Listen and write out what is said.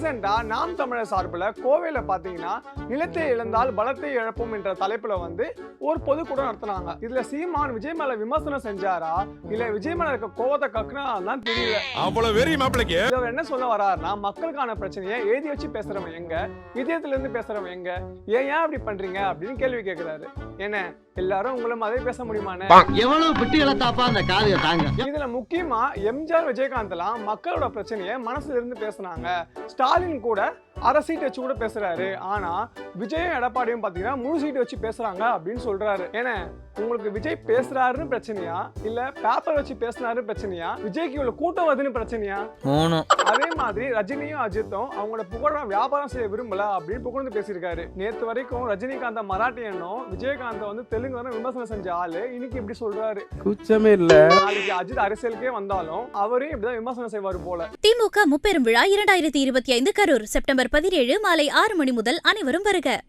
ரீசெண்டா நாம் தமிழர் சார்பில் கோவையில பாத்தீங்கன்னா நிலத்தை இழந்தால் பலத்தை இழப்போம் என்ற தலைப்புல வந்து ஒரு பொதுக்கூட்டம் நடத்தினாங்க. இதுல சீமான் விஜய் மேல விமர்சனம் செஞ்சாரா இல்ல விஜய் மேல இருக்க கோவத்தை கக்குனாதான் தெரியல. அவ்வளவு வெறி மாப்பிளைக்கு இவர் என்ன சொல்ல வராருன்னா, மக்களுக்கான பிரச்சனையை எழுதி வச்சு பேசுறவன் எங்க, இதயத்துல இருந்து பேசுறவன் எங்க, ஏன் அப்படி பண்றீங்க அப்படின்னு கேள்வி கேட்கிறாரு. என்ன எல்லாரும் உங்களை மாதிரி பேச முடியுமானே? எவ்வளவு பிட்டு இழத்தாப்பா அந்த காவிய தாங்க. இதுல முக்கியமா எம்ஜிஆர் விஜயகாந்த் எல்லாம் மக்களோட பிரச்சனையை மனசுல இருந்து பேசுனாங்க. ஸ்டாலின் கூட அரை சீட் வச்சு கூட பேசுறாரு. ஆனா விஜயும் எடப்பாடியும் பாத்தீங்கன்னா முழு சீட் வச்சு பேசுறாங்க அப்படின்னு சொல்றாரு. ஏன்னா உங்களுக்கு விஜய் பேசுறாருன்னு பிரச்சனையா இல்ல பேப்பர் வச்சு பேசுறாருன்னு பிரச்சனையா, விஜய்க்கு இவ்வளவு கூட்டம் வருதுன்னு பிரச்சனையா? அதே மாதிரி ரஜினியும் அஜித்தும் அவங்களோட புகழ வியாபாரம் செய்ய விரும்பல அப்படின்னு புகழ்ந்து பேசியிருக்காரு. நேத்து வரைக்கும் ரஜினிகாந்த மராட்டியனும் விஜயகாந்த வந்து தெலுங்கு விமர்சனம் செஞ்ச ஆளு இன்னைக்கு இப்படி சொல்றாரு. குச்சமே இல்ல. நாளைக்கு அஜித் அரசியலுக்கே வந்தாலும் அவரையும் இப்படிதான் விமர்சனம் செய்வாரு போல. திமுக முப்பெரும் விழா 2025 கரூர் செப்டம்பர் 17 மாலை 6 மணி முதல் அனைவரும் வருக.